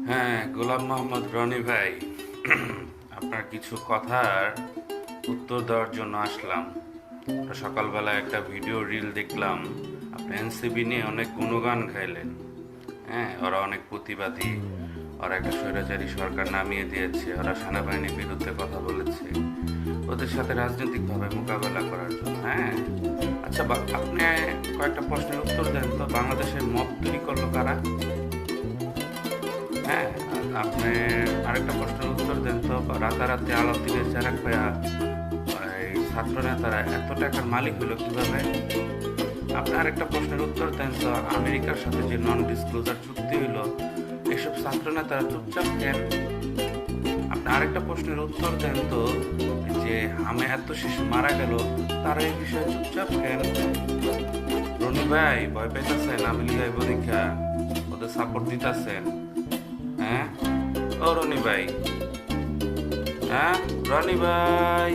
হ্যাঁ, গোলাম মোহাম্মদ রনি ভাই, আপনার কিছু কথার উত্তর দেওয়ার জন্য আসলাম। সকালবেলা একটা ভিডিও রিল দেখলাম, আপনি এনসিপি নিয়ে অনেক গুণগান গাইলেন। হ্যাঁ, ওরা অনেক প্রতিবাদী, ওরা একটা স্বৈরাচারী সরকার নামিয়ে দিয়েছে, ওরা সেনাবাহিনীর বিরুদ্ধে কথা বলেছে ওদের সাথে রাজনৈতিকভাবে মোকাবেলা করার জন্য। হ্যাঁ, আচ্ছা, আপনি কয়েকটা প্রশ্নের উত্তর দেন তো। বাংলাদেশের মব তৈরি করলো কারা? হ্যাঁ, আপনি আরেকটা প্রশ্নের উত্তর দেন তো। রাতারাতি আলাউদ্দিনের চেরাগ ভাইয়া এই ছাত্র নেতারা এত টাকার মালিক হলো কিভাবে? আপনি আরেকটা প্রশ্নের উত্তর দেন তো। আমেরিকার সাথে যে নন ডিসক্লোজার চুক্তি হইলো, এসব ছাত্র নেতারা চুপচাপ কেন? আপনি আরেকটা প্রশ্নের উত্তর দেন তো, যে হামে এত শিশু মারা গেল, তারা এই বিষয়ে চুপচাপ কেন? রনি ভাই, ভয় পাইতেছেন আমি লিগাই পরীক্ষা ওদের সাপোর্ট দিতেছেন? হ্যাঁ, ও রনি ভাই, হ্যাঁ রনি ভাই।